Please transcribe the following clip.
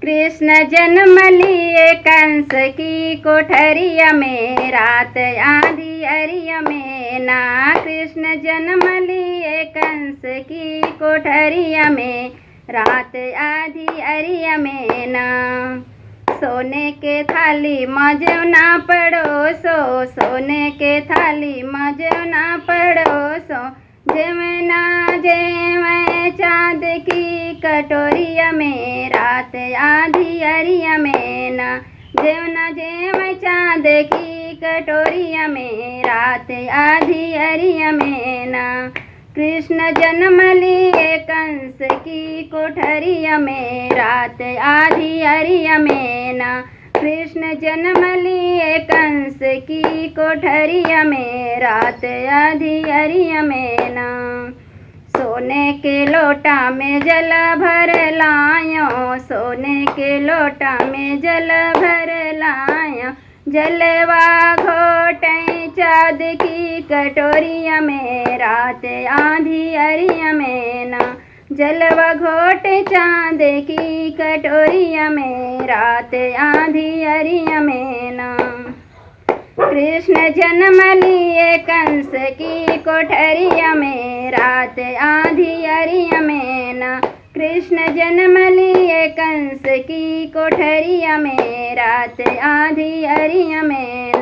कृष्ण जन्म लिए कंस की कोठरिया में, रात आधी अरिया में ना। कृष्ण जन्म लिए कंस की कोठरिया में, रात आधी अरिया में ना। सोने के थाली मजो ना पड़ोसो, सोने के थाली मजो ना पड़ोसो। जेवना जेव चाँद की कटोरिया में, रात आधी अरिया में ना। जेवना जेव चाँद की कटोरिया में, रात आधी अरिया में ना। कृष्ण जन्म लिए कंस की कोठरिया में, रात आधी अरिया में ना। कृष्ण जन्म लिए कंस की कोठरिया में, रात आधी अरिया में ना। सोने के लोटा में जल भर लायो, सोने के लोटा में जल भर लायो। जलवा घोटे चाँद की कटोरिया में, रात आधी अरिया में ना। जलवा घोटे चाँद की कटोरिया में, रात आधी अरिया में ना। कृष्ण जन्म लिए कंस की कोठरिया में, रात आधी अरिया में ना। कृष्ण जन्म लिए कंस की कोठरिया में, रात आधी अरिया में।